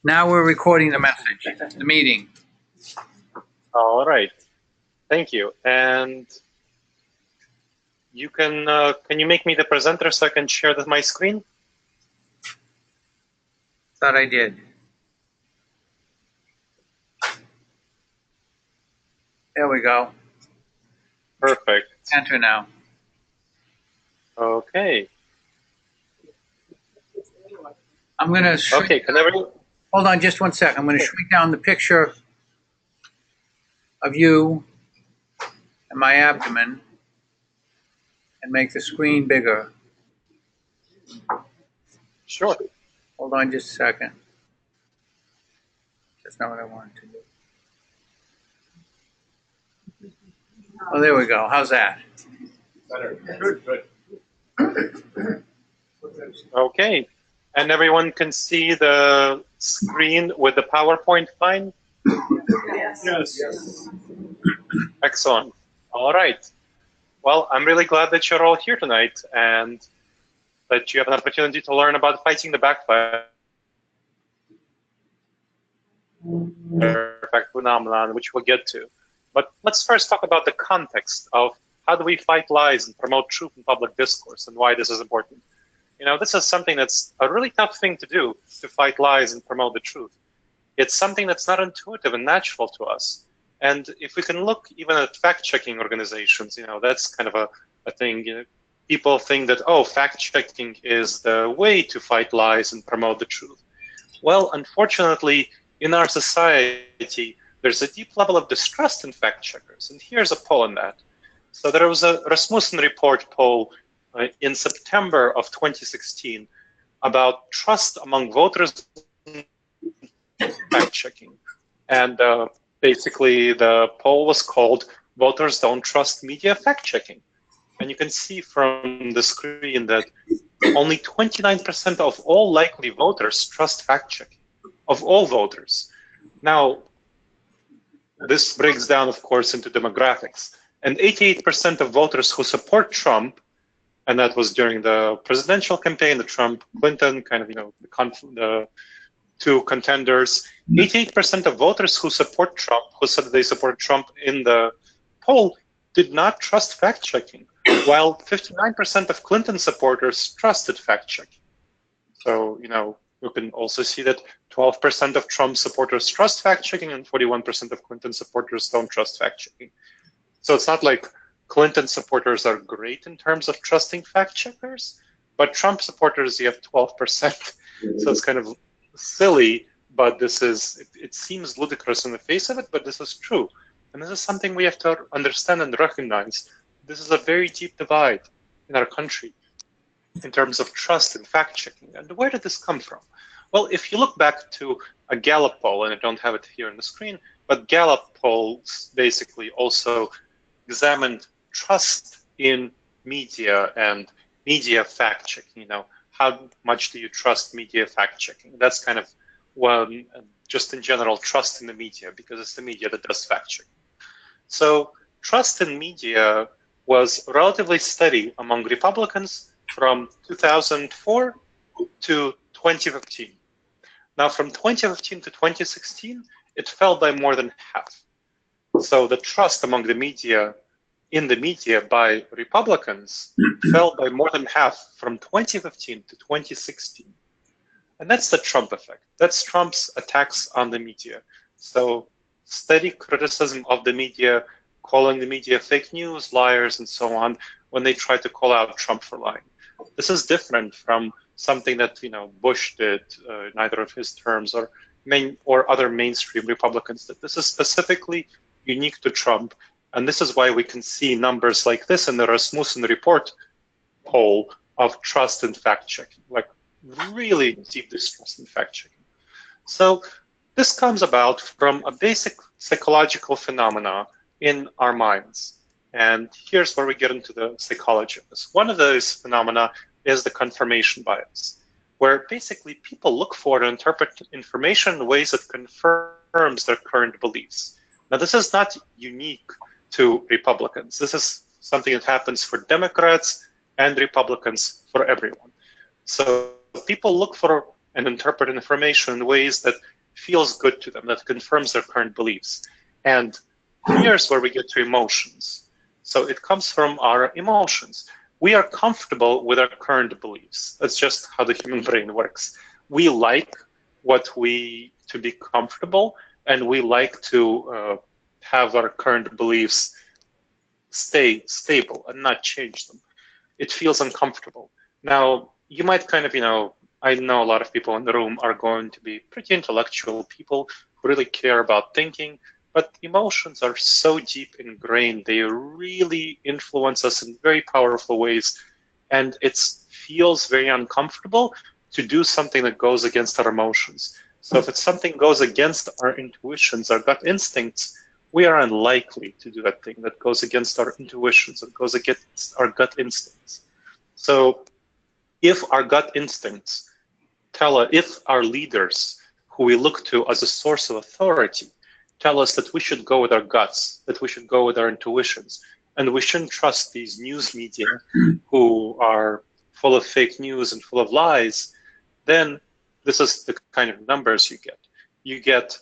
Now we're recording the message, the meeting. All right. Thank you. And you can you make me the presenter so I can share my screen? Thought I did. There we go. Perfect. Enter now. Okay. I'm going to shrink. Okay, can everyone? Hold on just one second. I'm going to shrink down the picture of you and my abdomen and make the screen bigger. Sure. Hold on just a second. That's not what I wanted to do. Oh, there we go. How's that? Better. Good. Okay. And everyone can see the screen with the PowerPoint fine? Yes. Excellent. All right. Well, I'm really glad that you're all here tonight and that you have an opportunity to learn about fighting the backfire effect phenomenon, which we'll get to. But let's first talk about the context of how do we fight lies and promote truth in public discourse and why this is important. You know, this is something that's a really tough thing to do, to fight lies and promote the truth. It's something that's not intuitive and natural to us. And if we can look even at fact-checking organizations, you know, that's kind of a thing. You know, people think that, oh, fact-checking is the way to fight lies and promote the truth. Well, unfortunately, in our society, there's a deep level of distrust in fact-checkers. And here's a poll on that. So there was a Rasmussen Report poll in September of 2016 about trust among voters in fact-checking. And basically, the poll was called "Voters Don't Trust Media Fact-Checking." And you can see from the screen that only 29% of all likely voters trust fact-checking, of all voters. Now, this breaks down, of course, into demographics. And 88% of voters who support Trump, and that was during the presidential campaign, the Trump-Clinton kind of, you know, the two contenders, 88% of voters who support Trump, who said they support Trump in the poll, did not trust fact-checking, while 59% of Clinton supporters trusted fact-checking. So, you know, you can also see that 12% of Trump supporters trust fact-checking and 41% of Clinton supporters don't trust fact-checking. So it's not like Clinton supporters are great in terms of trusting fact-checkers, but Trump supporters, you have 12%. So it's kind of silly, but this is, it seems ludicrous in the face of it, but this is true. And this is something we have to understand and recognize. This is a very deep divide in our country in terms of trust and fact-checking. And where did this come from? Well, if you look back to a Gallup poll, and I don't have it here on the screen, but Gallup polls basically also examined trust in media and media fact-checking. You know, how much do you trust media fact-checking? That's kind of one, just in general, trust in the media, because it's the media that does fact-checking. So trust in media was relatively steady among Republicans from 2004 to 2015. Now, from 2015 to 2016, it fell by more than half. So the trust among the media, in the media by Republicans, fell by more than half from 2015 to 2016. And that's the Trump effect. That's Trump's attacks on the media. So steady criticism of the media, calling the media fake news, liars, and so on, when they try to call out Trump for lying. This is different from something that, you know, Bush did in either of his terms, or other mainstream Republicans did. This is specifically unique to Trump, and this is why we can see numbers like this in the Rasmussen Report poll of trust and fact-checking, like really deep distrust in fact-checking. So this comes about from a basic psychological phenomena in our minds. And here's where we get into the psychology of this. One of those phenomena is the confirmation bias, where basically people look for and interpret information in ways that confirms their current beliefs. Now, this is not unique to Republicans. This is something that happens for Democrats and Republicans, for everyone. So people look for and interpret information in ways that feels good to them, that confirms their current beliefs. And here's where we get to emotions. So it comes from our emotions. We are comfortable with our current beliefs. That's just how the human brain works. We like to be comfortable, and we like to have our current beliefs stay stable and not change them. It feels uncomfortable. Now, you might kind of, I know a lot of people in the room are going to be pretty intellectual people who really care about thinking, but emotions are so deep ingrained. They really influence us in very powerful ways, and it feels very uncomfortable to do something that goes against our emotions. So if it's something goes against our intuitions, our gut instincts, we are unlikely to do that thing that goes against our intuitions, that goes against our gut instincts. So if our gut instincts if our leaders, who we look to as a source of authority, tell us that we should go with our guts, that we should go with our intuitions, and we shouldn't trust these news media who are full of fake news and full of lies, then this is the kind of numbers you get. You get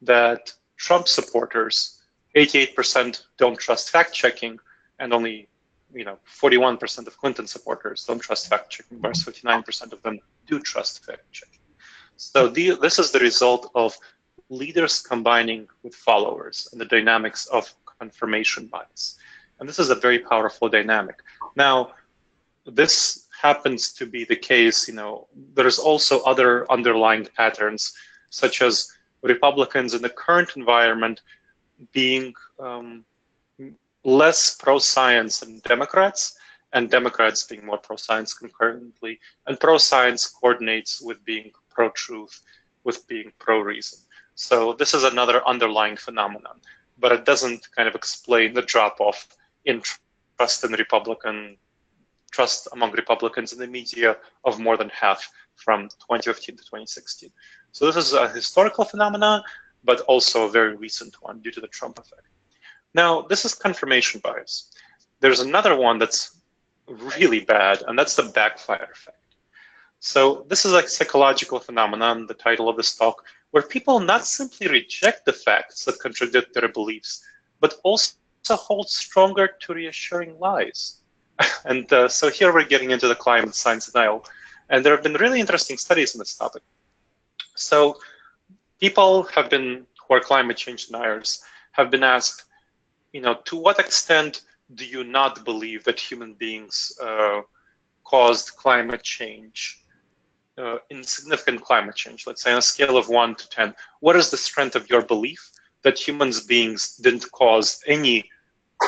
that Trump supporters, 88% don't trust fact-checking, and only 41% of Clinton supporters don't trust fact-checking, whereas 59% of them do trust fact-checking. So this is the result of leaders combining with followers and the dynamics of confirmation bias. And this is a very powerful dynamic. Now, this happens to be the case, there's also other underlying patterns, such as Republicans in the current environment being less pro-science than Democrats, and Democrats being more pro-science concurrently, and pro-science coordinates with being pro-truth, with being pro-reason. So this is another underlying phenomenon, but it doesn't kind of explain the drop-off in trust among Republicans in the media of more than half from 2015 to 2016. So this is a historical phenomenon, but also a very recent one due to the Trump effect. Now, this is confirmation bias. There's another one that's really bad, and that's the backfire effect. So this is a psychological phenomenon, the title of this talk, where people not simply reject the facts that contradict their beliefs, but also hold stronger to reassuring lies. And so here we're getting into the climate science denial. And there have been really interesting studies on this topic. So people who are climate change deniers have been asked, to what extent do you not believe that human beings caused climate change, insignificant climate change? Let's say on a scale of 1 to 10, what is the strength of your belief that human beings didn't cause any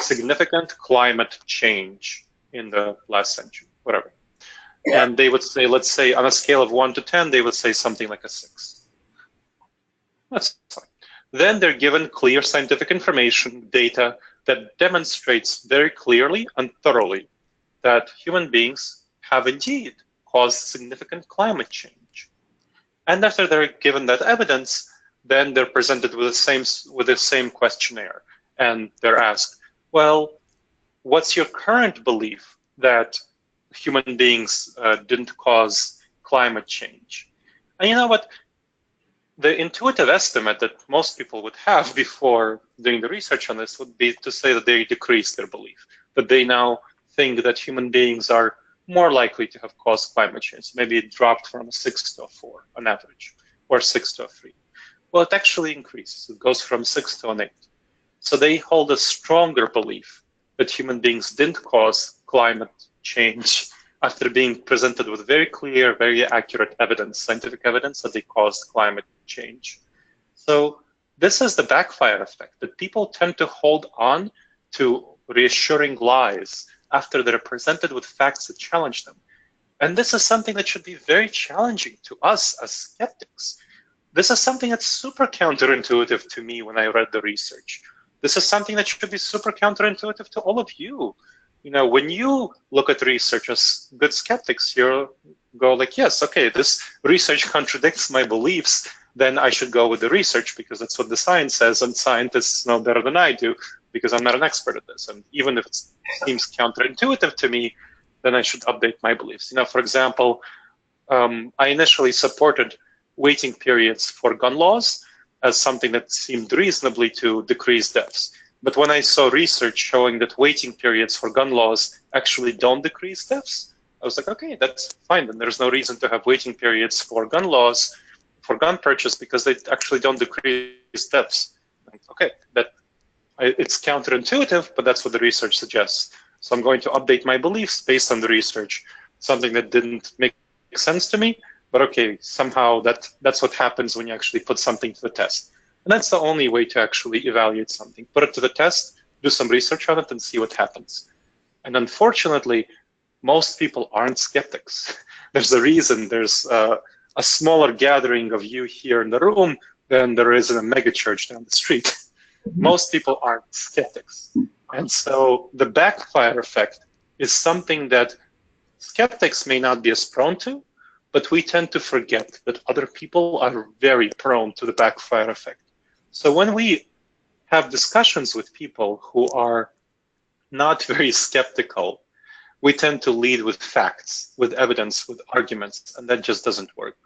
significant climate change in the last century, whatever? And they would say, let's say on a scale of 1 to 10, they would say something like a 6. That's fine. Then they're given clear scientific information, data that demonstrates very clearly and thoroughly that human beings have indeed caused significant climate change. And after they're given that evidence, then they're presented with the same questionnaire, and they're asked, well, what's your current belief that human beings didn't cause climate change? And you know what? The intuitive estimate that most people would have before doing the research on this would be to say that they decreased their belief, that they now think that human beings are more likely to have caused climate change. Maybe it dropped from a 6 to a 4 on average, or 6 to a 3. Well, it actually increases. It goes from 6 to an 8. So they hold a stronger belief that human beings didn't cause climate change after being presented with very clear, very accurate evidence, scientific evidence that they caused climate change. So this is the backfire effect, that people tend to hold on to reassuring lies after they're presented with facts that challenge them. And this is something that should be very challenging to us as skeptics. This is something that's super counterintuitive to me when I read the research. This is something that should be super counterintuitive to all of you. When you look at research as good skeptics, you go like, yes, okay, this research contradicts my beliefs, then I should go with the research because that's what the science says, and scientists know better than I do because I'm not an expert at this. And even if it seems counterintuitive to me, then I should update my beliefs. For example, I initially supported waiting periods for gun laws as something that seemed reasonably to decrease deaths. But when I saw research showing that waiting periods for gun laws actually don't decrease deaths, I was like, okay, that's fine. Then there's no reason to have waiting periods for gun laws, for gun purchase, because they actually don't decrease deaths. Okay, it's counterintuitive, but that's what the research suggests. So I'm going to update my beliefs based on the research, something that didn't make sense to me, but okay, somehow that's what happens when you actually put something to the test. And that's the only way to actually evaluate something. Put it to the test, do some research on it, and see what happens. And unfortunately, most people aren't skeptics. There's a reason there's a smaller gathering of you here in the room than there is in a megachurch down the street. Most people aren't skeptics. And so the backfire effect is something that skeptics may not be as prone to, but we tend to forget that other people are very prone to the backfire effect. So when we have discussions with people who are not very skeptical, we tend to lead with facts, with evidence, with arguments, and that just doesn't work.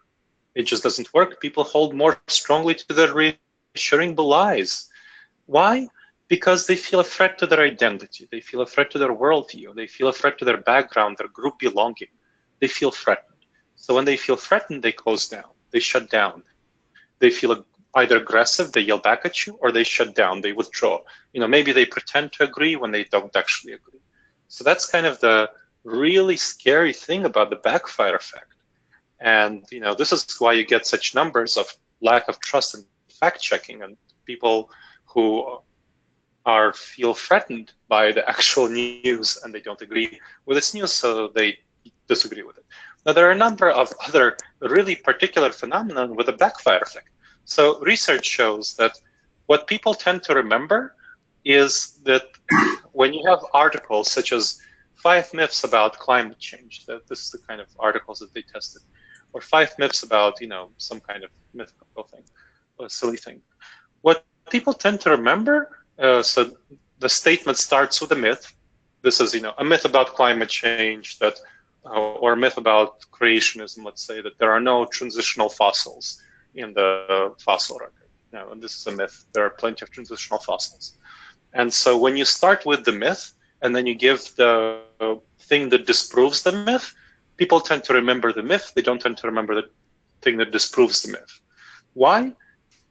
It just doesn't work. People hold more strongly to their reassuring lies. Why? Because they feel a threat to their identity. They feel a threat to their worldview. They feel a threat to their background, their group belonging. They feel threatened. So when they feel threatened, they close down. They shut down. They feel either aggressive, they yell back at you, or they shut down, they withdraw. Maybe they pretend to agree when they don't actually agree. So that's kind of the really scary thing about the backfire effect. And this is why you get such numbers of lack of trust in fact-checking and people who feel threatened by the actual news and they don't agree with this news, so they disagree with it. Now, there are a number of other really particular phenomena with the backfire effect. So research shows that what people tend to remember is that when you have articles such as 5 myths about climate change, this is the kind of articles that they tested, or 5 myths about some kind of mythical thing, a silly thing. What people tend to remember, so the statement starts with a myth. This is a myth about climate change, that or a myth about creationism, let's say, that there are no transitional fossils in the fossil record. And this is a myth. There are plenty of transitional fossils. And so when you start with the myth and then you give the thing that disproves the myth, people tend to remember the myth. They don't tend to remember the thing that disproves the myth. Why?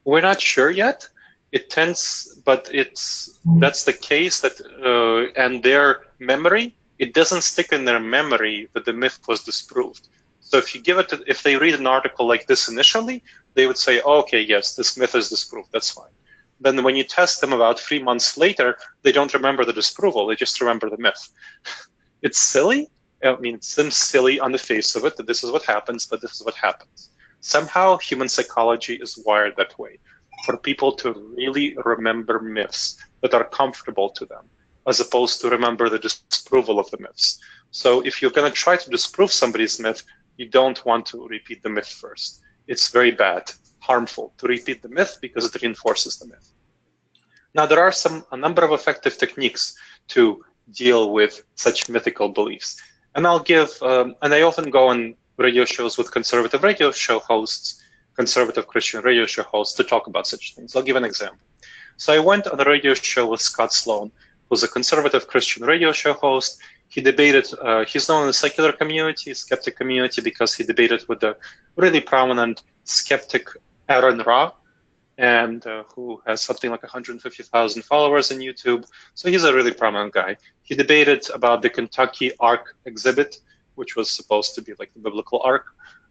We're not sure yet. But that's the case that, and their memory, it doesn't stick in their memory that the myth was disproved. So if they read an article like this initially, they would say, oh, okay, yes, this myth is disproved, that's fine. Then when you test them about 3 months later, they don't remember the disproval, they just remember the myth. It's silly. I mean, it seems silly on the face of it that this is what happens, but this is what happens. Somehow human psychology is wired that way, for people to really remember myths that are comfortable to them, as opposed to remember the disproval of the myths. So if you're going to try to disprove somebody's myth, you don't want to repeat the myth first. It's very bad, harmful to repeat the myth because it reinforces the myth. Now, there are a number of effective techniques to deal with such mythical beliefs. And I'll give, and I often go on radio shows with conservative radio show hosts, conservative Christian radio show hosts, to talk about such things. I'll give an example. So I went on a radio show with Scott Sloan, who's a conservative Christian radio show host. He debated, he's known in the secular community, skeptic community, because he debated with the really prominent skeptic Aaron Ra, and who has something like 150,000 followers on YouTube. So he's a really prominent guy. He debated about the Kentucky Ark exhibit, which was supposed to be like the biblical Ark.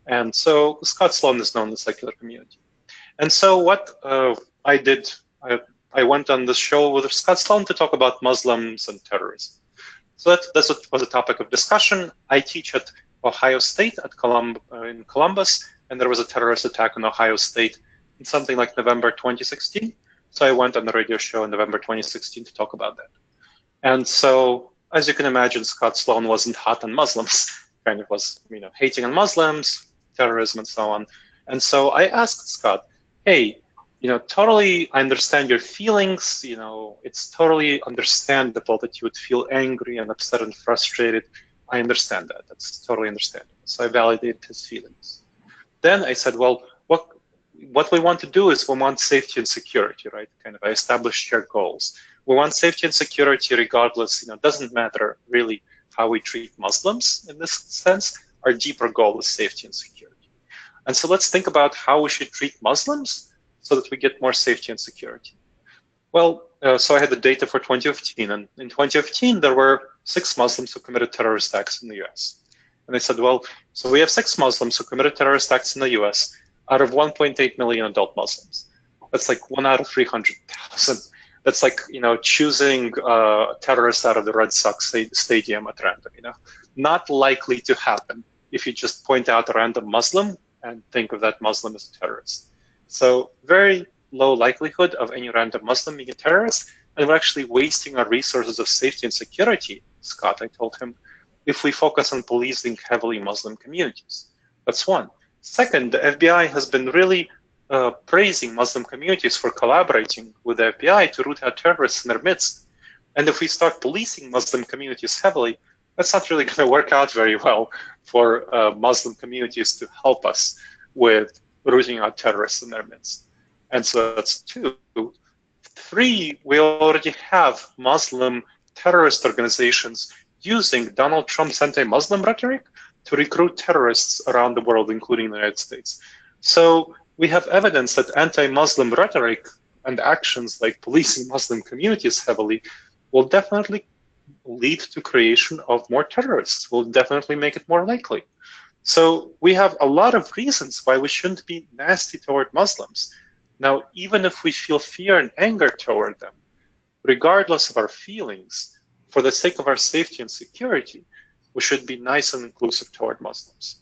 And so Scott Sloan is known in the secular community. And so what I did, I went on the show with Scott Sloan to talk about Muslims and terrorism. So that's what was a topic of discussion. I teach at Ohio State in Columbus, and there was a terrorist attack on Ohio State in something like November 2016. So I went on the radio show in November 2016 to talk about that. And so, as you can imagine, Scott Sloan wasn't hot on Muslims, kind of was, hating on Muslims, terrorism, and so on. And so I asked Scott, hey, totally, I understand your feelings. It's totally understandable that you would feel angry and upset and frustrated. I understand that. That's totally understandable. So I validated his feelings. Then I said, well, what we want to do is we want safety and security, right? Kind of, I established shared goals. We want safety and security regardless, it doesn't matter really how we treat Muslims in this sense. Our deeper goal is safety and security. And so let's think about how we should treat Muslims so that we get more safety and security. Well, so I had the data for 2015, and in 2015, there were 6 Muslims who committed terrorist acts in the US. And I said, well, so we have 6 Muslims who committed terrorist acts in the US out of 1.8 million adult Muslims. That's like 1 out of 300,000. That's like, choosing a terrorist out of the Red Sox stadium at random, Not likely to happen if you just point out a random Muslim and think of that Muslim as a terrorist. So very low likelihood of any random Muslim being a terrorist, and we're actually wasting our resources of safety and security, Scott, I told him, if we focus on policing heavily Muslim communities. That's one. Second, the FBI has been really praising Muslim communities for collaborating with the FBI to root out terrorists in their midst. And if we start policing Muslim communities heavily, that's not really going to work out very well for Muslim communities to help us with rooting out terrorists in their midst. And so that's 2. 3, we already have Muslim terrorist organizations using Donald Trump's anti-Muslim rhetoric to recruit terrorists around the world, including the United States. So we have evidence that anti-Muslim rhetoric and actions like policing Muslim communities heavily will definitely lead to creation of more terrorists, will definitely make it more likely. So we have a lot of reasons why we shouldn't be nasty toward Muslims. Now, even if we feel fear and anger toward them, regardless of our feelings, for the sake of our safety and security, we should be nice and inclusive toward Muslims.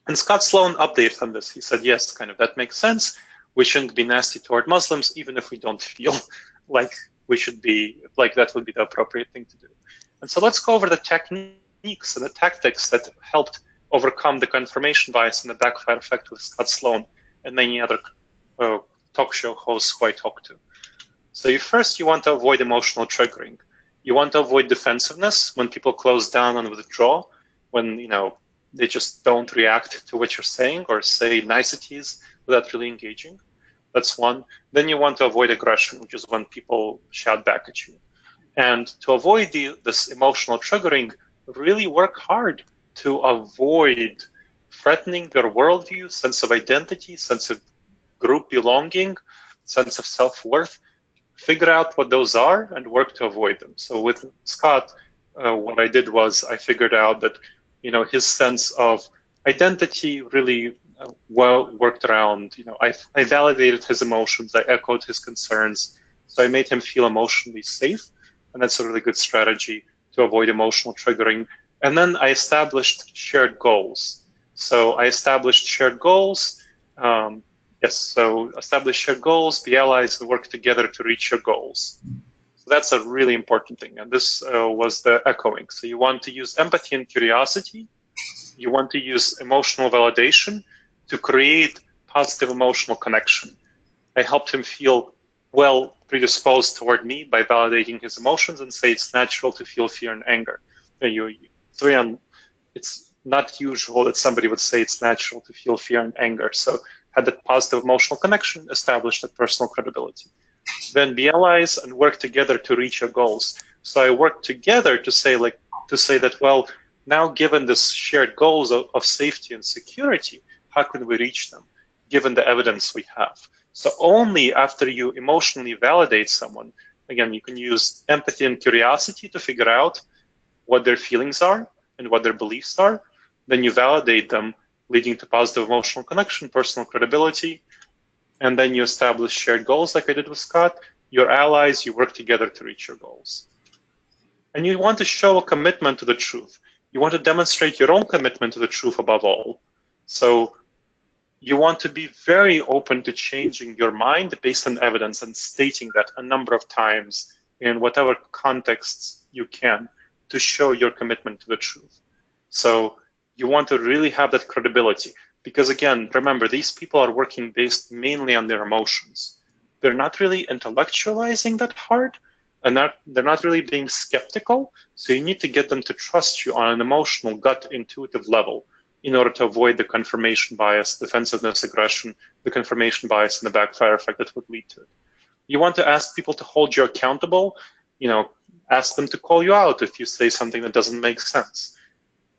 And Scott Sloan updated on this. He said, yes, kind of, that makes sense. We shouldn't be nasty toward Muslims, even if we don't feel like we should be, like that would be the appropriate thing to do. And so let's go over the techniques and the tactics that helped overcome the confirmation bias and the backfire effect with Scott Sloan and many other talk show hosts who I talk to. So first, you want to avoid emotional triggering. You want to avoid defensiveness when people close down and withdraw, when they just don't react to what you're saying or say niceties without really engaging. That's one. Then you want to avoid aggression, which is when people shout back at you. And to avoid this emotional triggering, really work hard to avoid threatening your worldview, sense of identity, sense of group belonging, sense of self-worth. Figure out what those are and work to avoid them. So with Scott, what I did was I figured out that his sense of identity really well worked around. I validated his emotions, I echoed his concerns, so I made him feel emotionally safe, and that's a really good strategy to avoid emotional triggering. And then I established shared goals. So I established shared goals. So establish shared goals, be allies, and work together to reach your goals. So that's a really important thing. And this was the echoing. So you want to use empathy and curiosity. You want to use emotional validation to create positive emotional connection. I helped him feel well predisposed toward me by validating his emotions and say it's natural to feel fear and anger. It's not usual that somebody would say it's natural to feel fear and anger. So had that positive emotional connection, established that personal credibility. Then be allies and work together to reach your goals. So I worked together to say that, well, now given this shared goals of safety and security, how can we reach them, given the evidence we have? So only after you emotionally validate someone, again, you can use empathy and curiosity to figure out what their feelings are and what their beliefs are. Then you validate them, leading to positive emotional connection, personal credibility, and then you establish shared goals like I did with Scott. You're allies, you work together to reach your goals. And you want to show a commitment to the truth. You want to demonstrate your own commitment to the truth above all. So you want to be very open to changing your mind based on evidence and stating that a number of times in whatever contexts you can to show your commitment to the truth. So you want to really have that credibility. Because again, remember, these people are working based mainly on their emotions. They're not really intellectualizing that hard, and they're not really being skeptical. So you need to get them to trust you on an emotional, gut, intuitive level in order to avoid the confirmation bias, defensiveness, aggression, the confirmation bias, and the backfire effect that would lead to it. You want to ask people to hold you accountable, ask them to call you out if you say something that doesn't make sense.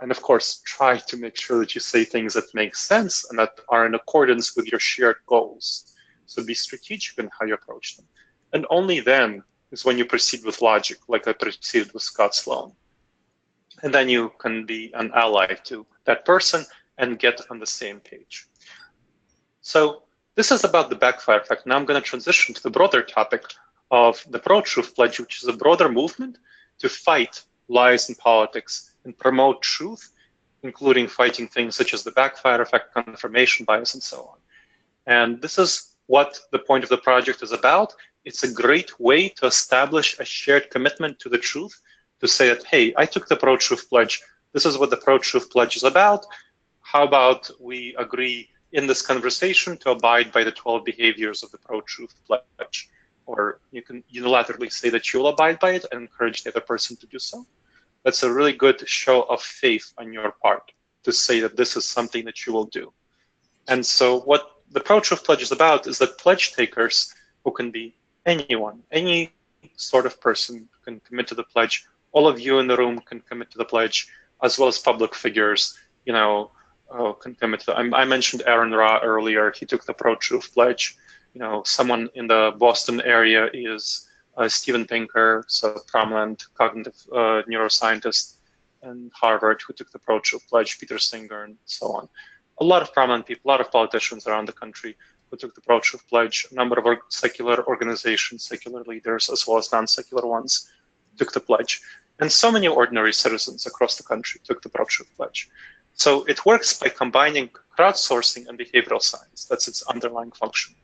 And of course, try to make sure that you say things that make sense and that are in accordance with your shared goals. So be strategic in how you approach them. And only then is when you proceed with logic, like I proceeded with Scott Sloan. And then you can be an ally to that person and get on the same page. So this is about the backfire effect. Now I'm going to transition to the broader topic of the ProTruth Pledge, which is a broader movement to fight lies in politics and promote truth, including fighting things such as the backfire effect, confirmation bias, and so on. And this is what the point of the project is about. It's a great way to establish a shared commitment to the truth, to say that, hey, I took the ProTruth Pledge. This is what the ProTruth Pledge is about. How about we agree in this conversation to abide by the 12 behaviors of the ProTruth Pledge? Or you can unilaterally say that you'll abide by it and encourage the other person to do so. That's a really good show of faith on your part to say that this is something that you will do. And so what the ProTruth Pledge is about is that pledge takers, who can be anyone, any sort of person can commit to the pledge. All of you in the room can commit to the pledge, as well as public figures, can commit to. I mentioned Aaron Ra earlier. He took the ProTruth Pledge. Someone in the Boston area is Steven Pinker, so prominent cognitive neuroscientist in Harvard, who took the ProTruth Pledge, Peter Singer, and so on. A lot of prominent people, a lot of politicians around the country who took the ProTruth Pledge, a number of secular organizations, secular leaders, as well as non-secular ones, took the pledge. And so many ordinary citizens across the country took the ProTruth Pledge. So it works by combining crowdsourcing and behavioral science. That's its underlying function.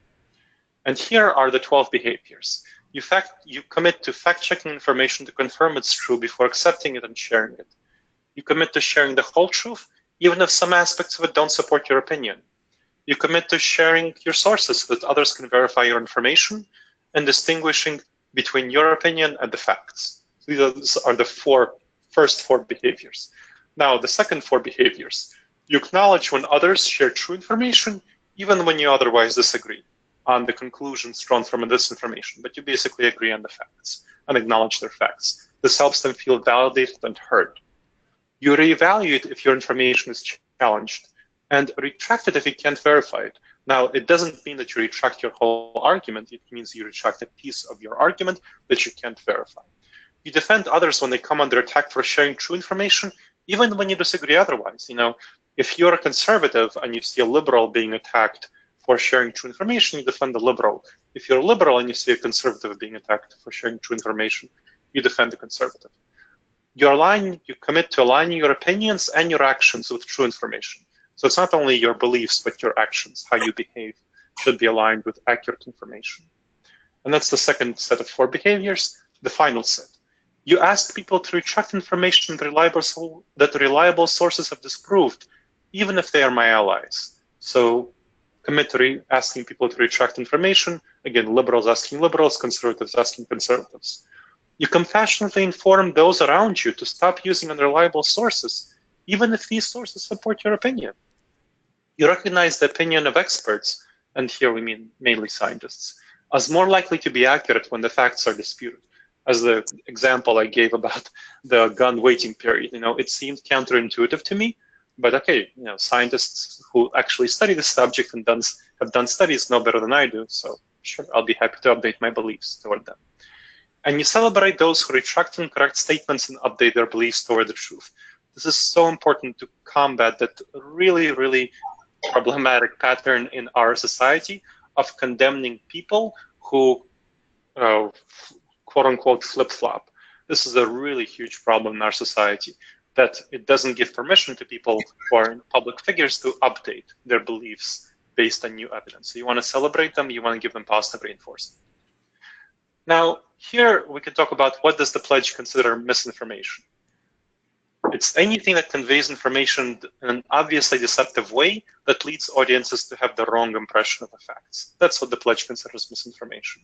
And here are the 12 behaviors. You commit to fact-checking information to confirm it's true before accepting it and sharing it. You commit to sharing the whole truth, even if some aspects of it don't support your opinion. You commit to sharing your sources so that others can verify your information and distinguishing between your opinion and the facts. These are the first four behaviors. Now, the second four behaviors. You acknowledge when others share true information, even when you otherwise disagree on the conclusions drawn from this information, but you basically agree on the facts and acknowledge their facts. This helps them feel validated and heard. You reevaluate if your information is challenged and retract it if you can't verify it. Now, it doesn't mean that you retract your whole argument. It means you retract a piece of your argument that you can't verify. You defend others when they come under attack for sharing true information, even when you disagree otherwise. If you're a conservative and you see a liberal being attacked for sharing true information, you defend the liberal. If you're a liberal and you see a conservative being attacked for sharing true information, you defend the conservative. You commit to aligning your opinions and your actions with true information. So it's not only your beliefs, but your actions, how you behave, should be aligned with accurate information. And that's the second set of four behaviors. The final set. You ask people to retract information that reliable sources have disproved, even if they are my allies. So commit to asking people to retract information. Again, liberals asking liberals, conservatives asking conservatives. You compassionately inform those around you to stop using unreliable sources, even if these sources support your opinion. You recognize the opinion of experts, and here we mean mainly scientists, as more likely to be accurate when the facts are disputed. As the example I gave about the gun waiting period, it seemed counterintuitive to me, but okay, scientists who actually study the subject and have done studies know better than I do, so sure, I'll be happy to update my beliefs toward them. And you celebrate those who retract incorrect statements and update their beliefs toward the truth. This is so important to combat that really, really problematic pattern in our society of condemning people who, quote unquote, flip-flop. This is a really huge problem in our society, that it doesn't give permission to people who are public figures to update their beliefs based on new evidence. So you want to celebrate them, you want to give them positive reinforcement. Now, here we can talk about what does the pledge consider misinformation. It's anything that conveys information in an obviously deceptive way that leads audiences to have the wrong impression of the facts. That's what the pledge considers misinformation.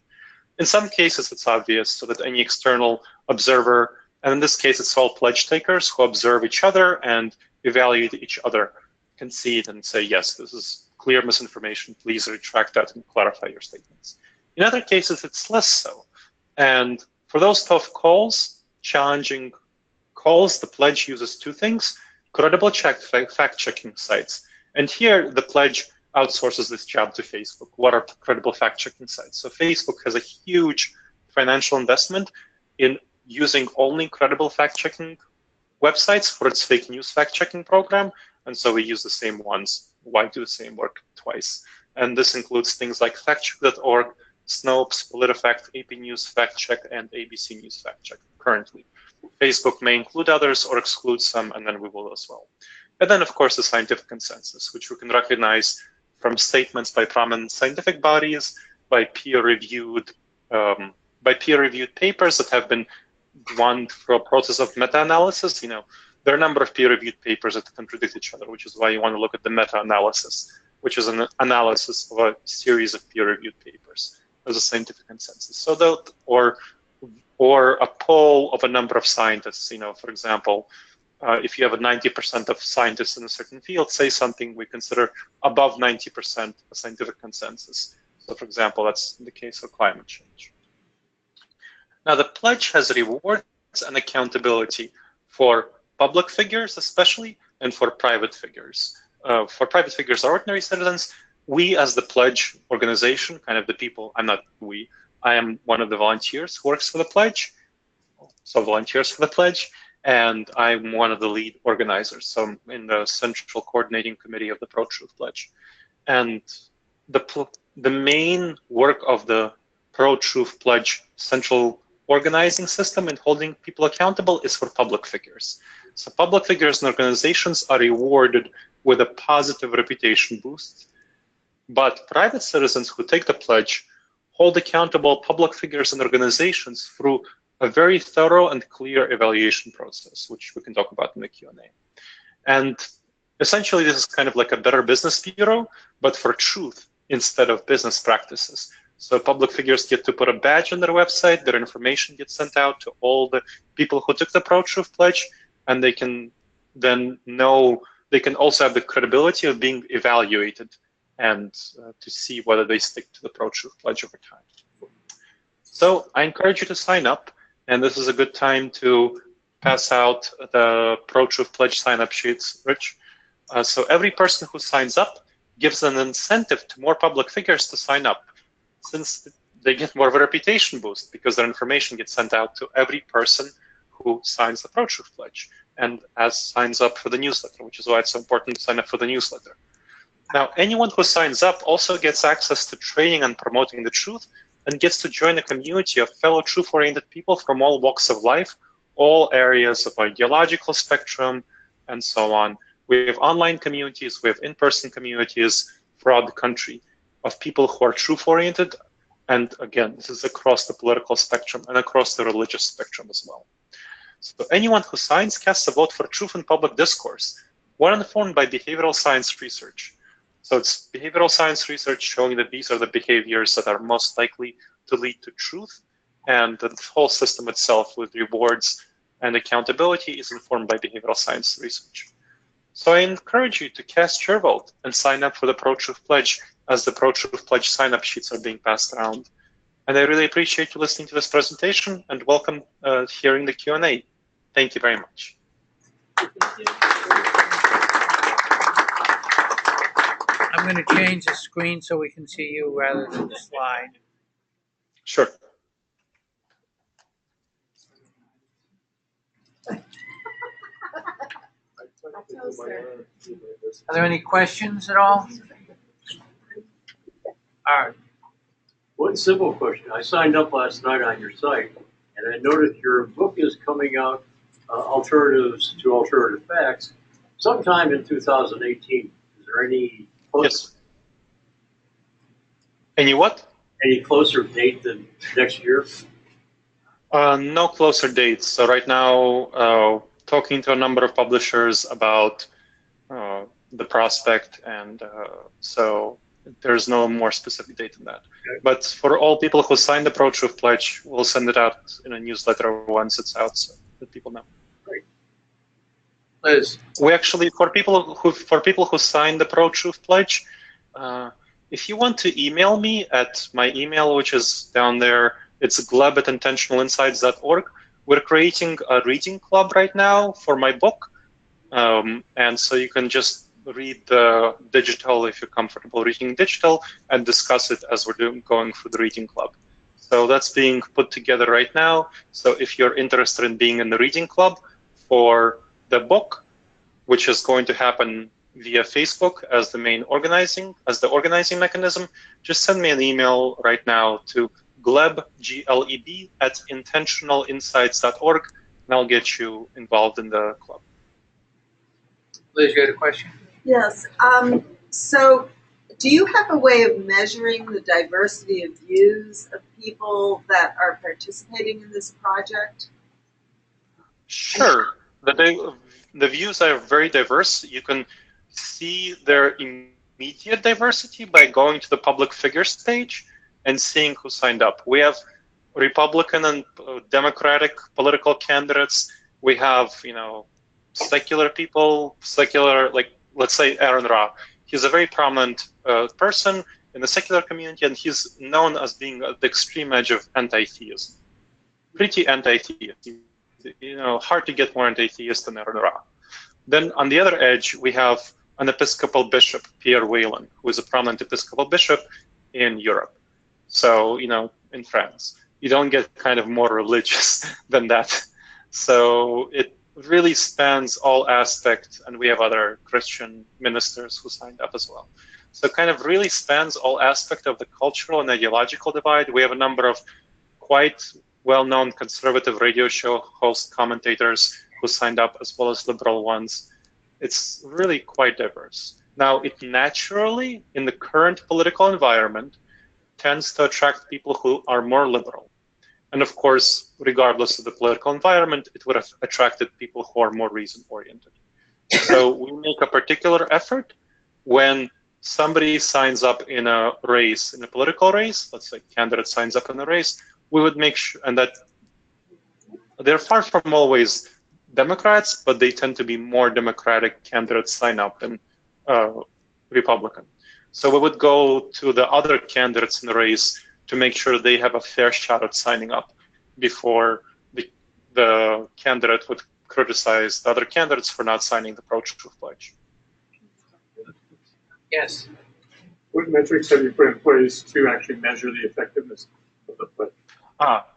In some cases, it's obvious, so that any external observer, and in this case, it's all pledge takers who observe each other and evaluate each other, can see it and say, yes, this is clear misinformation. Please retract that and clarify your statements. In other cases, it's less so. And for those tough calls, challenging calls, the pledge uses two things: credible fact-checking sites. And here, the pledge outsources this job to Facebook. What are credible fact-checking sites? So Facebook has a huge financial investment in using only credible fact-checking websites for its fake news fact-checking program. And so we use the same ones. Why do the same work twice? And this includes things like factcheck.org, Snopes, PolitiFact, AP News Fact Check, and ABC News Fact Check currently. Facebook may include others or exclude some, and then we will as well. And then, of course, the scientific consensus, which we can recognize from statements by prominent scientific bodies, by peer-reviewed papers that have been won through a process of meta-analysis. There are a number of peer-reviewed papers that contradict each other, which is why you want to look at the meta-analysis, which is an analysis of a series of peer-reviewed papers. There's a scientific consensus. So that, or a poll of a number of scientists. For example, if you have 90% of scientists in a certain field say something, we consider above 90% a scientific consensus. So, for example, that's the case of climate change. Now, the pledge has rewards and accountability for public figures, especially, and for private figures. For private figures or ordinary citizens, we as the pledge organization, kind of the people, I am one of the volunteers who works for the pledge, so volunteers for the pledge, and I'm one of the lead organizers, so I'm in the central coordinating committee of the ProTruth pledge. And the main work of the ProTruth pledge central organizing system and holding people accountable is for public figures. So public figures and organizations are rewarded with a positive reputation boost, but private citizens who take the pledge hold accountable public figures and organizations through a very thorough and clear evaluation process, which we can talk about in the Q&A. And essentially, this is kind of like a better business bureau, but for truth instead of business practices. So public figures get to put a badge on their website, their information gets sent out to all the people who took the ProTruth pledge, and they can then know, they can also have the credibility of being evaluated and to see whether they stick to the ProTruth pledge over time. So I encourage you to sign up, and this is a good time to pass out the ProTruth pledge sign-up sheets, Rich. So every person who signs up gives an incentive to more public figures to sign up, since they get more of a reputation boost because their information gets sent out to every person who signs the ProTruth pledge and signs up for the newsletter, which is why it's so important to sign up for the newsletter. Now, anyone who signs up also gets access to training and promoting the truth and gets to join a community of fellow truth-oriented people from all walks of life, all areas of ideological spectrum, and so on. We have online communities, we have in-person communities throughout the country of people who are truth-oriented. And again, this is across the political spectrum and across the religious spectrum as well. So anyone who signs casts a vote for truth in public discourse, one informed by behavioral science research. So it's behavioral science research showing that these are the behaviors that are most likely to lead to truth. And the whole system itself with rewards and accountability is informed by behavioral science research. So I encourage you to cast your vote and sign up for the ProTruth pledge as the ProTruth pledge sign-up sheets are being passed around. And I really appreciate you listening to this presentation and welcome hearing the Q&A. Thank you very much. I'm going to change the screen so we can see you rather than the slide. Sure. Are there any questions at all? All right. One simple question. I signed up last night on your site, and I noticed your book is coming out, Alternatives to Alternative Facts, sometime in 2018. Is there any closer? Yes. Any what? Any closer date than next year? No closer dates. So right now, talking to a number of publishers about the prospect, and so there's no more specific date than that. Okay. But for all people who signed the ProTruth pledge, we'll send it out in a newsletter once it's out so that people know. Great. Liz. We actually, for people who sign the ProTruth Pledge, if you want to email me at my email, which is down there, it's gleb@intentionalinsights.org. We're creating a reading club right now for my book, and so you can just read the digital if you're comfortable reading digital, and discuss it as we're going through the reading club. So that's being put together right now. So if you're interested in being in the reading club for the book, which is going to happen via Facebook as the main organizing mechanism, just send me an email right now to gleb, G-L-E-B, @intentionalinsights.org, and I'll get you involved in the club. Liz, you had a question? Yes. So do you have a way of measuring the diversity of views of people that are participating in this project? Sure. The views are very diverse. You can see their immediate diversity by going to the public figures page and seeing who signed up. We have Republican and Democratic political candidates. We have, secular people, like, let's say Aaron Ra. He's a very prominent person in the secular community, and he's known as being at the extreme edge of anti-theism. Pretty anti-theist. Hard to get more anti-theist than Aaron Ra. Then on the other edge, we have an Episcopal bishop, Pierre Whelan, who is a prominent Episcopal bishop in Europe. So, in France. You don't get kind of more religious than that. So it really spans all aspects, and we have other Christian ministers who signed up as well. So it kind of really spans all aspects of the cultural and ideological divide. We have a number of quite well-known conservative radio show host commentators who signed up, as well as liberal ones. It's really quite diverse. Now, it naturally, in the current political environment, tends to attract people who are more liberal. And of course, regardless of the political environment, it would have attracted people who are more reason-oriented. So we make a particular effort when somebody signs up in a race, in a political race, let's say a candidate signs up in a race, we would make sure, and that they're far from always Democrats, but they tend to be more Democratic candidates sign up than Republican. So we would go to the other candidates in the race to make sure they have a fair shot at signing up before the candidate would criticize the other candidates for not signing the ProTruth Pledge. Yes. What metrics have you put in place to actually measure the effectiveness of the pledge?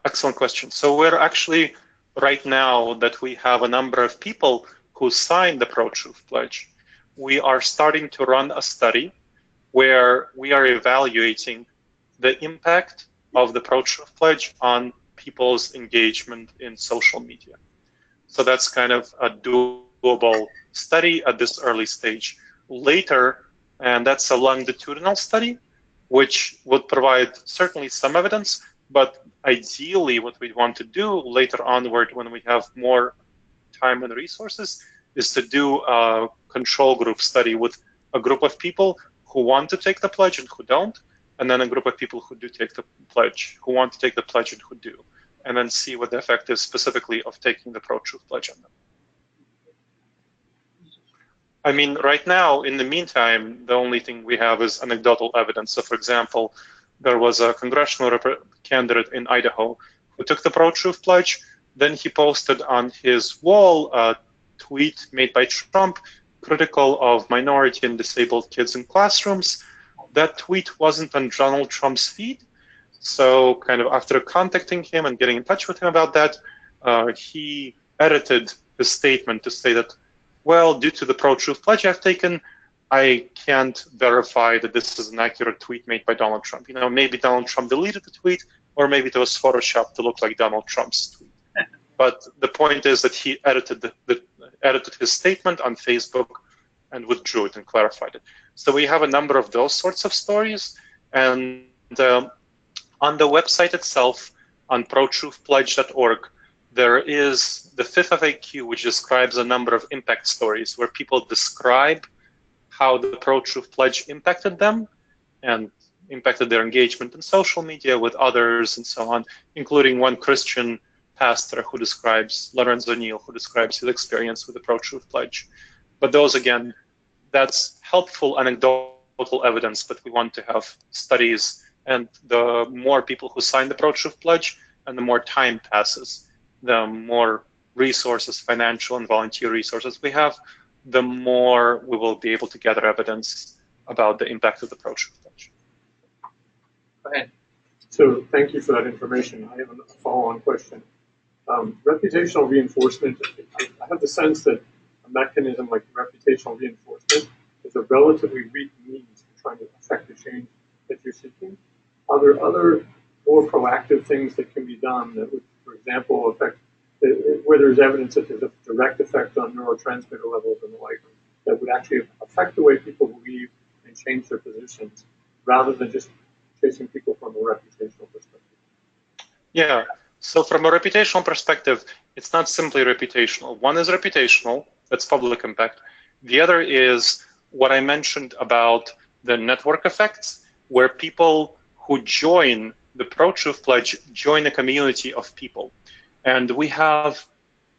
Excellent question. So we're actually, right now that we have a number of people who signed the ProTruth Pledge, we are starting to run a study where we are evaluating the impact of the ProTruth Pledge on people's engagement in social media. So that's kind of a doable study at this early stage. Later, and that's a longitudinal study, which would provide certainly some evidence, but ideally what we want to do later onward when we have more time and resources is to do a control group study with a group of people who want to take the pledge and who don't, and then a group of people who do take the pledge, who want to take the pledge and who do, and then see what the effect is specifically of taking the ProTruth Pledge on them. I mean, right now, in the meantime, the only thing we have is anecdotal evidence. So, for example, there was a congressional candidate in Idaho who took the ProTruth Pledge. Then he posted on his wall a tweet made by Trump critical of minority and disabled kids in classrooms. That tweet wasn't on Donald Trump's feed. So kind of after contacting him and getting in touch with him about that, he edited his statement to say that, well, due to the ProTruth Pledge I've taken, I can't verify that this is an accurate tweet made by Donald Trump. Maybe Donald Trump deleted the tweet, or maybe it was photoshopped to look like Donald Trump's tweet. But the point is that he edited edited his statement on Facebook and withdrew it and clarified it. So we have a number of those sorts of stories. And on the website itself, on protruthpledge.org, there is the fifth FAQ, which describes a number of impact stories where people describe how the ProTruth Pledge impacted them and impacted their engagement in social media with others and so on, including one Christian pastor who describes, Lorenzo Neal, who describes his experience with the ProTruth Pledge. But those, again, that's helpful anecdotal evidence, but we want to have studies, and the more people who sign the ProTruth Pledge and the more time passes, the more resources, financial and volunteer resources we have, the more we will be able to gather evidence about the impact of the ProTruth Pledge. Go ahead. So thank you for that information. I have a follow-on question. Reputational reinforcement, I have the sense that a mechanism like reputational reinforcement is a relatively weak means for trying to affect the change that you're seeking. Are there other more proactive things that can be done that would, for example, affect, where there's evidence that there's a direct effect on neurotransmitter levels and the like, that would actually affect the way people believe and change their positions, rather than just chasing people from a reputational perspective? Yeah, so from a reputational perspective, it's not simply reputational. One is reputational, that's public impact. The other is what I mentioned about the network effects, where people who join the ProTruth Pledge join a community of people. And we have,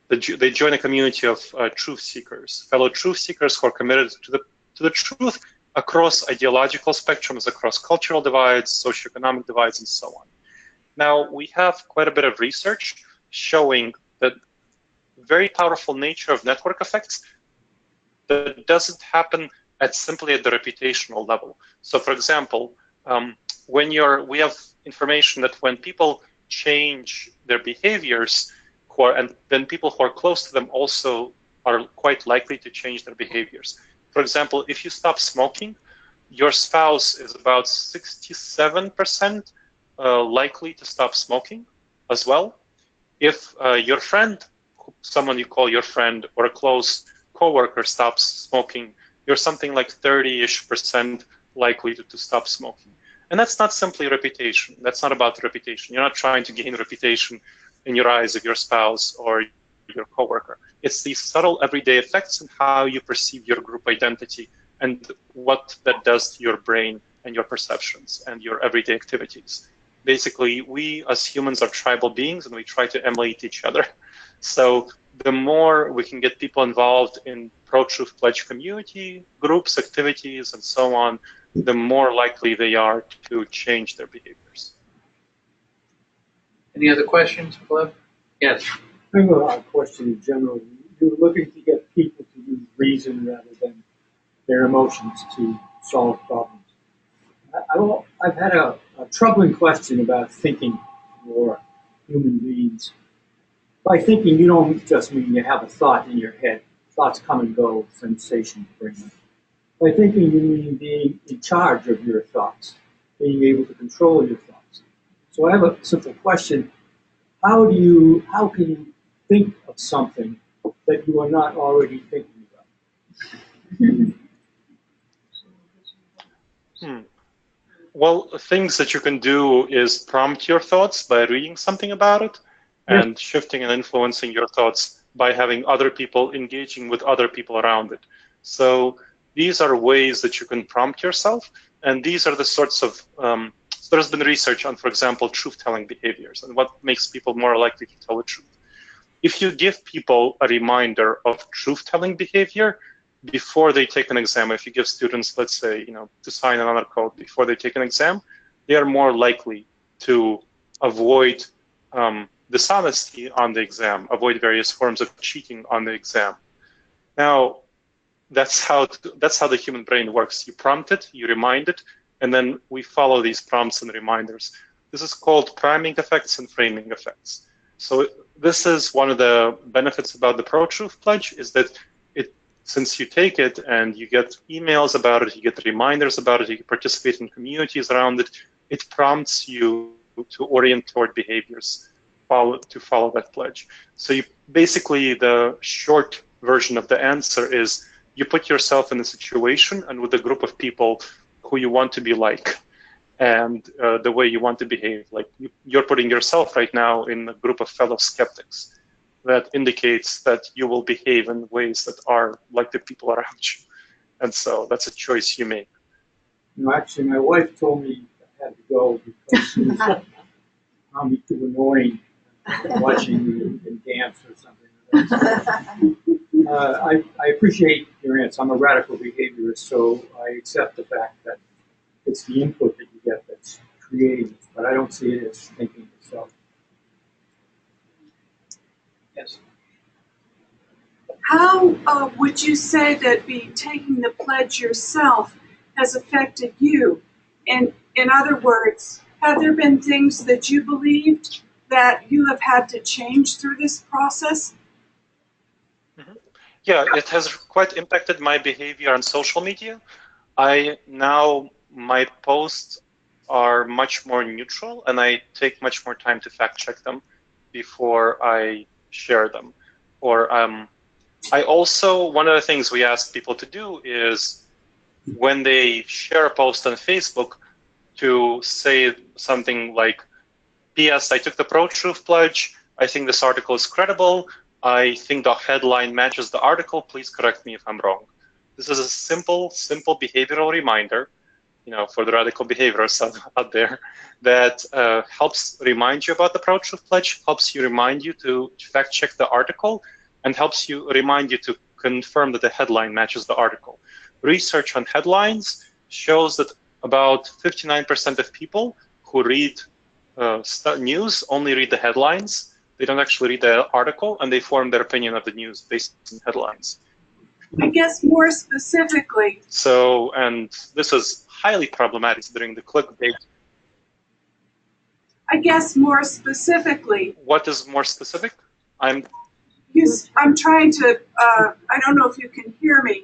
they join a community of truth seekers, fellow truth seekers who are committed to the truth across ideological spectrums, across cultural divides, socioeconomic divides, and so on. Now, we have quite a bit of research showing that very powerful nature of network effects that doesn't happen simply at the reputational level. So, for example, we have information that when people change their behaviors, and then people who are close to them also are quite likely to change their behaviors. For example, if you stop smoking, your spouse is about 67% likely to stop smoking as well. If your friend, someone you call your friend or a close coworker stops smoking, you're something like 30-ish% likely to stop smoking. And that's not simply reputation. That's not about reputation. You're not trying to gain reputation in your eyes of your spouse or your coworker. It's these subtle everyday effects and how you perceive your group identity and what that does to your brain and your perceptions and your everyday activities. Basically, we as humans are tribal beings and we try to emulate each other. So the more we can get people involved in ProTruth Pledge community, groups, activities, and so on, the more likely they are to change their behaviors. Any other questions, Gleb? Yes. I have a question in general. You're looking to get people to use reason rather than their emotions to solve problems. I've had a troubling question about thinking for human beings. By thinking, you don't just mean you have a thought in your head. Thoughts come and go, sensations bring them. By thinking, you mean being in charge of your thoughts, being able to control your thoughts. So I have a simple question. How can you think of something that you are not already thinking about? Well, things that you can do is prompt your thoughts by reading something about it, and shifting and influencing your thoughts by having other people engaging with other people around it. So these are ways that you can prompt yourself, and these are the sorts of, so there's been research on, for example, truth-telling behaviors and what makes people more likely to tell the truth. If you give people a reminder of truth-telling behavior before they take an exam, if you give students, let's say, to sign an honor code before they take an exam, they are more likely to avoid dishonesty on the exam, avoid various forms of cheating on the exam. Now, that's how the human brain works. You prompt it, you remind it, and then we follow these prompts and reminders. This is called priming effects and framing effects. So this is one of the benefits about the ProTruth Pledge, is that since you take it and you get emails about it, you get reminders about it, you participate in communities around it, it prompts you to orient toward behaviors to follow that pledge. So basically the short version of the answer is you put yourself in a situation and with a group of people who you want to be like, and the way you want to behave. Like you're putting yourself right now in a group of fellow skeptics. That indicates that you will behave in ways that are like the people around you. And so that's a choice you make. Actually, my wife told me I had to go because she was found me too annoying. watching you dance or something. I appreciate your answer. I'm a radical behaviorist, so I accept the fact that it's the input that you get that's creating it, but I don't see it as thinking itself. Yes. How would you say that taking the pledge yourself has affected you? And in other words, have there been things that you believed that you have had to change through this process? Yeah, it has quite impacted my behavior on social media. My posts are much more neutral, and I take much more time to fact check them before I share them. Or I also, one of the things we ask people to do is when they share a post on Facebook to say something like, P.S. I took the ProTruth Pledge. I think this article is credible. I think the headline matches the article. Please correct me if I'm wrong. This is a simple behavioral reminder, for the radical behaviorists out there, that helps remind you about the ProTruth Pledge, helps you remind you to fact check the article, and helps you remind you to confirm that the headline matches the article. Research on headlines shows that about 59% of people who read news only read the headlines. They don't actually read the article, and they form their opinion of the news based on headlines. I guess more specifically. So, and this is highly problematic considering the clickbait. I guess more specifically. What is more specific? I'm trying to, I don't know if you can hear me.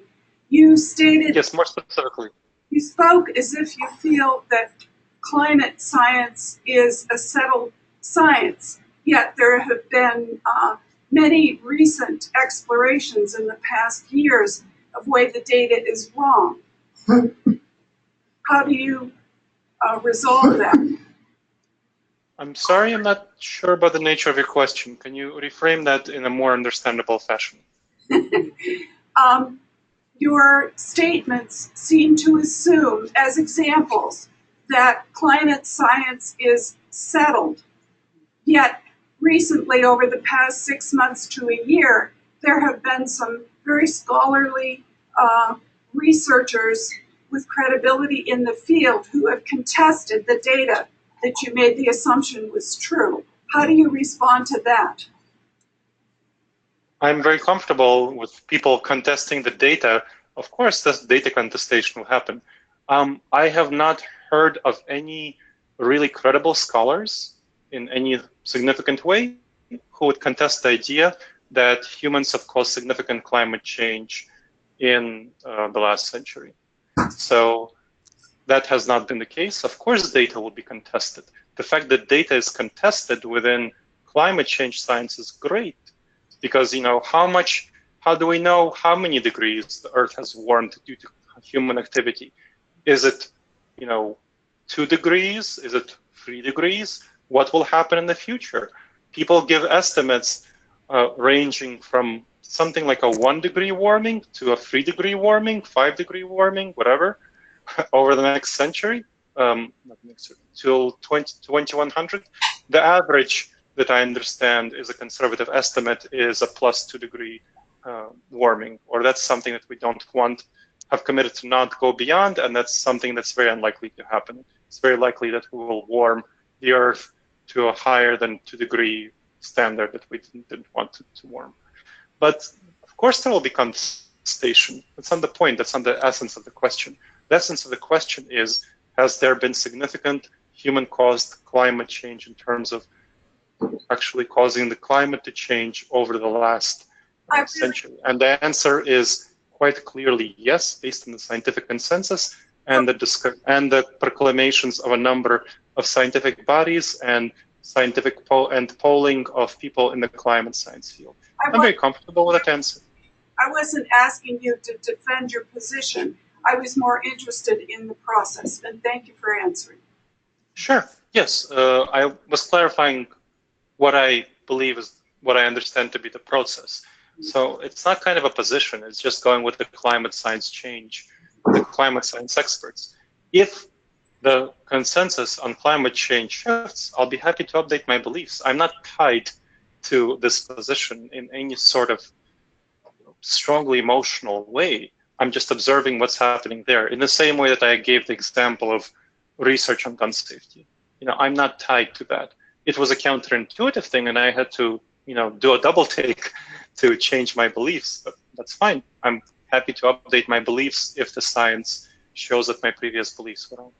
You stated. Yes, more specifically. You spoke as if you feel that climate science is a settled science, yet there have been many recent explorations in the past years of way the data is wrong. How do you resolve that? I'm sorry, I'm not sure about the nature of your question. Can you reframe that in a more understandable fashion? Your statements seem to assume, as examples, that climate science is settled. Yet, recently, over the past 6 months to a year, there have been some very scholarly researchers with credibility in the field who have contested the data that you made the assumption was true. How do you respond to that? I'm very comfortable with people contesting the data. Of course, this data contestation will happen. I have not heard of any really credible scholars in any significant way who would contest the idea that humans have caused significant climate change in the last century. So that has not been the case. Of course, data will be contested. The fact that data is contested within climate change science is great, because how do we know how many degrees the Earth has warmed due to human activity? Is it 2 degrees? Is it 3 degrees? What will happen in the future? People give estimates ranging from something like a 1-degree warming to a 3-degree warming, 5-degree warming, whatever, over the next century, till 2100. The average that I understand is a conservative estimate is a plus 2-degree warming, or that's something that we don't have committed to not go beyond, and that's something that's very unlikely to happen. It's very likely that we will warm the Earth to a higher than 2-degree standard that we didn't want to warm. But of course there will be contestation. That's not the point. That's not the essence of the question. The essence of the question is, has there been significant human-caused climate change in terms of actually causing the climate to change over the last century? And the answer is quite clearly yes, based on the scientific consensus and the proclamations of a number of scientific bodies and scientific polling of people in the climate science field. I'm very comfortable with that answer. I wasn't asking you to defend your position. I was more interested in the process, and thank you for answering. Sure. Yes, I was clarifying what I believe is what I understand to be the process. So it's not kind of a position. It's just going with the climate science change, the climate science experts. If the consensus on climate change shifts, I'll be happy to update my beliefs. I'm not tied to this position in any sort of strongly emotional way. I'm just observing what's happening there. In the same way that I gave the example of research on gun safety. I'm not tied to that. It was a counterintuitive thing, and I had to, do a double take to change my beliefs. But that's fine. I'm happy to update my beliefs if the science shows that my previous beliefs were wrong.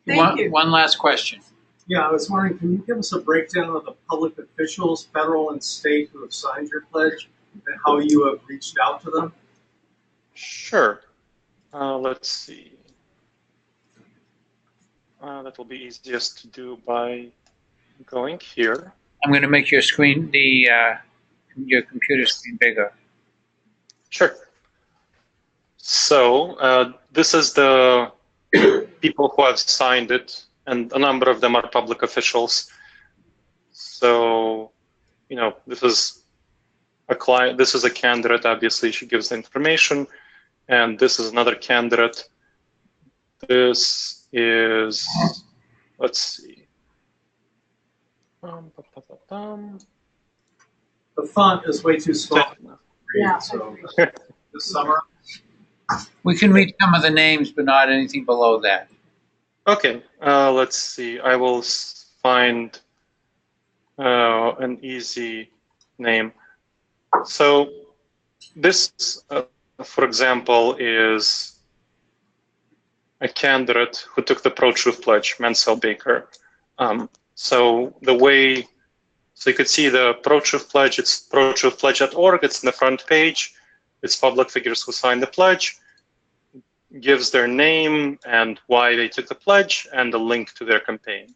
Thank you. One last question. Yeah, I was wondering, can you give us a breakdown of the public officials, federal and state, who have signed your pledge and how you have reached out to them? Sure. Let's see. That will be easiest to do by going here. I'm going to make your screen, your computer screen bigger. Sure. So this is the people who have signed it, and a number of them are public officials. So, this is a client. This is a candidate. Obviously, she gives the information, and this is another candidate. This is, let's see. The font is way too small. Yeah. So this summer. We can read some of the names, but not anything below that. Okay, let's see. I will find an easy name. So this, for example, is a candidate who took the ProTruth Pledge, Mansell Baker. So you could see the ProTruth Pledge. It's protruthpledge.org. It's in the front page. It's public figures who signed the pledge, gives their name and why they took the pledge, and a link to their campaign.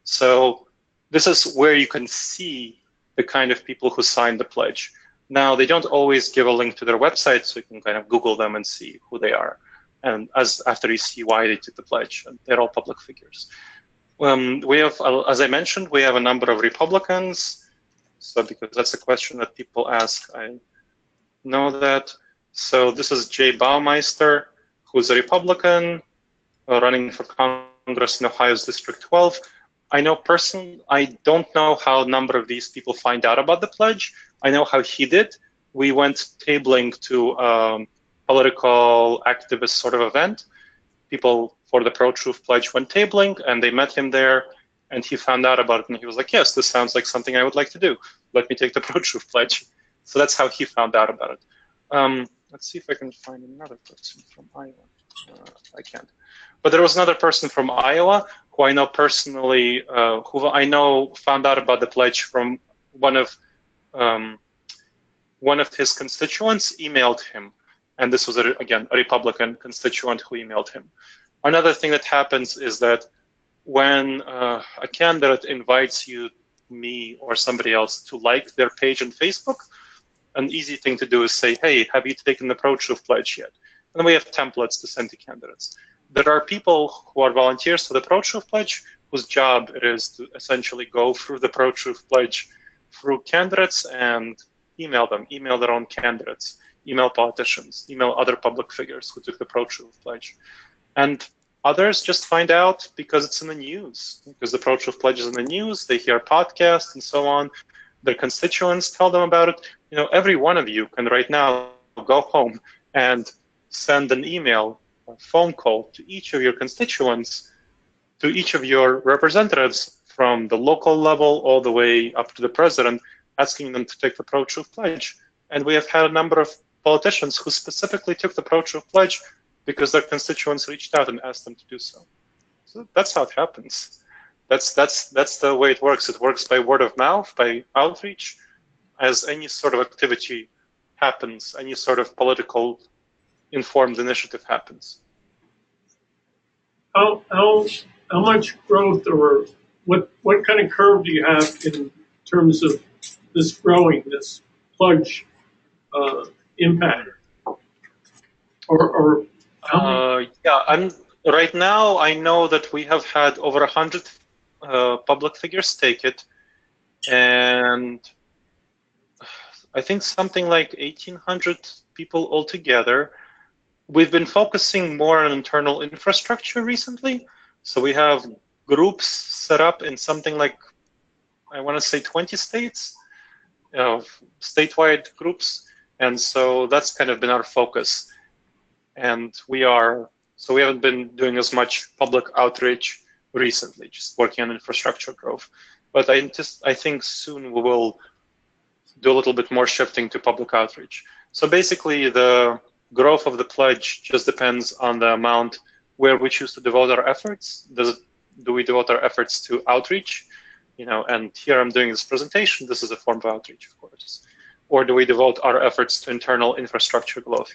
So this is where you can see the kind of people who signed the pledge. Now, they don't always give a link to their website, so you can kind of Google them and see who they are. And after you see why they took the pledge, and they're all public figures. We have, as I mentioned, we have a number of Republicans. So because that's a question that people ask, I know that. So this is Jay Baumeister, who's a Republican running for Congress in Ohio's District 12. I don't know how a number of these people find out about the pledge. I know how he did. We went tabling to a political activist sort of event. People for the ProTruth Pledge went tabling, and they met him there, and he found out about it, and he was like, yes, this sounds like something I would like to do. Let me take the ProTruth Pledge. So that's how he found out about it. Let's see if I can find another person from Iowa. I can't. But there was another person from Iowa who I know personally, who I know found out about the pledge from one of his constituents emailed him. And this was, again, a Republican constituent who emailed him. Another thing that happens is that when a candidate invites you, me, or somebody else to like their page on Facebook, an easy thing to do is say, hey, have you taken the ProTruth Pledge yet? And then we have templates to send to candidates. There are people who are volunteers for the ProTruth Pledge whose job it is to essentially go through the ProTruth Pledge through candidates and email them, email their own candidates, email politicians, email other public figures who took the ProTruth Pledge. And others just find out because it's in the news, because the ProTruth Pledge is in the news, they hear podcasts and so on. Their constituents tell them about it. Every one of you can right now go home and send an email or phone call to each of your constituents, to each of your representatives from the local level all the way up to the president, asking them to take the ProTruth Pledge. And we have had a number of politicians who specifically took the ProTruth Pledge because their constituents reached out and asked them to do so. So that's how it happens. That's the way it works. It works by word of mouth, by outreach, as any sort of activity happens, any sort of political informed initiative happens. How much growth, or what kind of curve do you have in terms of this pledge impact? Or how many? Right now I know that we have had over 100 public figures take it, and I think something like 1,800 people altogether. We've been focusing more on internal infrastructure recently, So we have groups set up in something like, I want to say 20 states, statewide groups. And so that's kind of been our focus. And so we haven't been doing as much public outreach recently, just working on infrastructure growth. But I think soon we will do a little bit more shifting to public outreach. So basically the growth of the pledge just depends on the amount where we choose to devote our efforts. Do we devote our efforts to outreach? And here I'm doing this presentation. This is a form of outreach, of course. Or do we devote our efforts to internal infrastructure growth?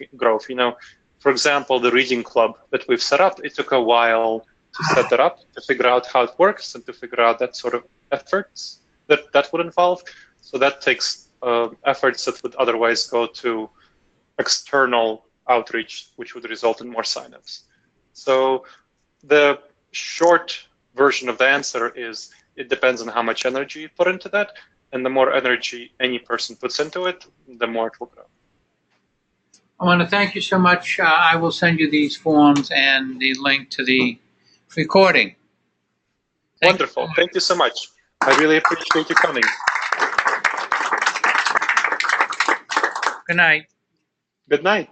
For example, the reading club that we've set up, it took a while to set that up, to figure out how it works, and to figure out that sort of efforts that would involve. So that takes efforts that would otherwise go to external outreach, which would result in more signups. So the short version of the answer is it depends on how much energy you put into that, and the more energy any person puts into it, the more it will grow. I want to thank you so much. I will send you these forms and the link to the recording. Wonderful. Thank you so much. I really appreciate you coming. Good night. Good night.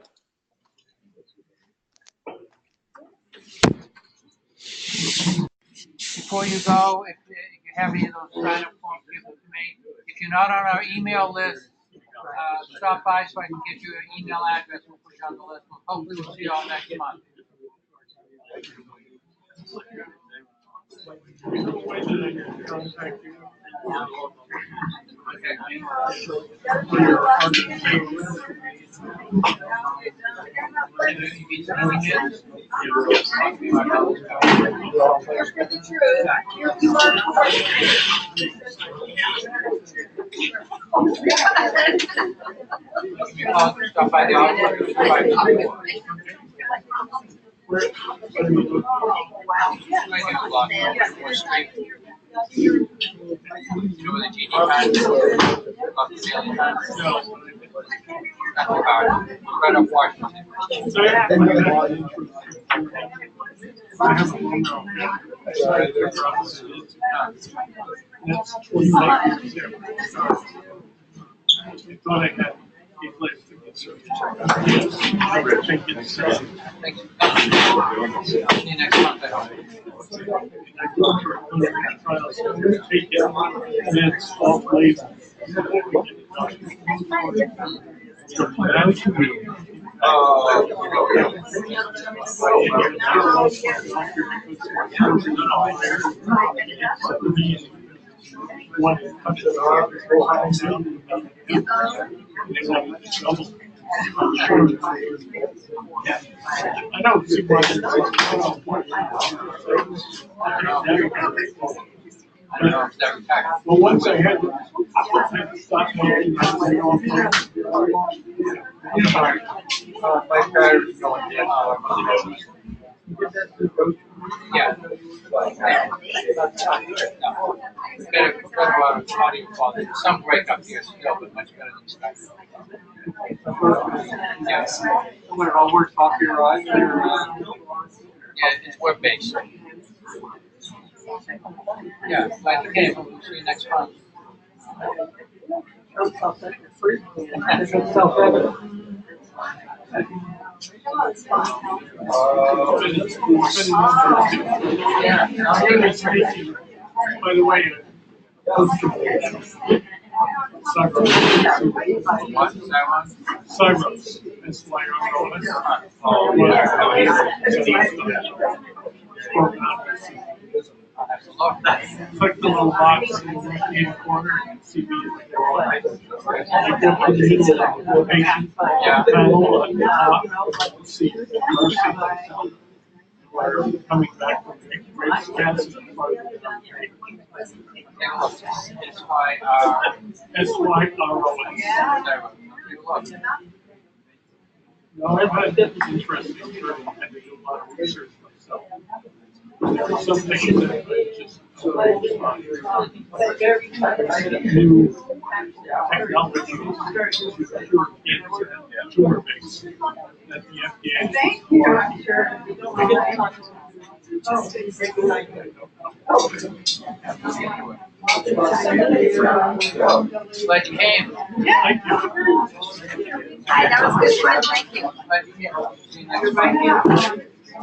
Before you go, if you have any of those sign-up forms, give them to me. If you're not on our email list, stop by so I can get you an email address. We'll put you on the list. Hopefully we'll see you all next month. Stop by the office. Right up Washington. See you next month. I don't see why. Well, once I had stopped making My battery's going down. Yeah. Better audio quality. Some breakup here still, but much better than Skype. Yes. when it all works off your eyes, Yeah, it's web-based. Yeah, glad you came. We'll see you next month. by the way, What is that one? Cyrus, that's why I'm going to. Oh, Click the little box in the left-hand corner and see the information. Yeah. Panel at the top, see the we're coming back from the great scans. No, I've had interesting journey. I do a lot of research myself. There are some things that I just new technologies to cure cancer and tumor base that the FDA Glad you came. Hi, that was good fun. Thank you. Glad you came. See you next time. Oh,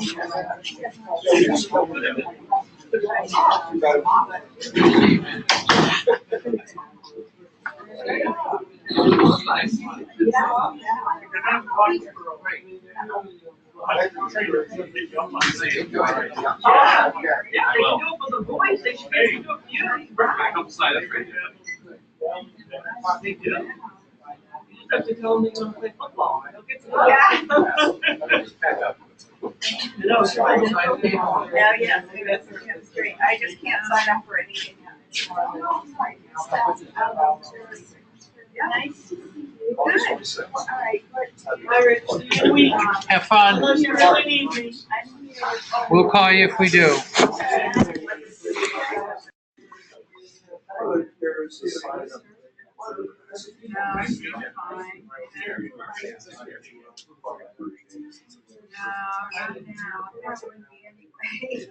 yeah, that's great. I just can't sign up for anything. Nice. Good. All right. Have fun. We'll call you if we do. No, that wouldn't be anyway.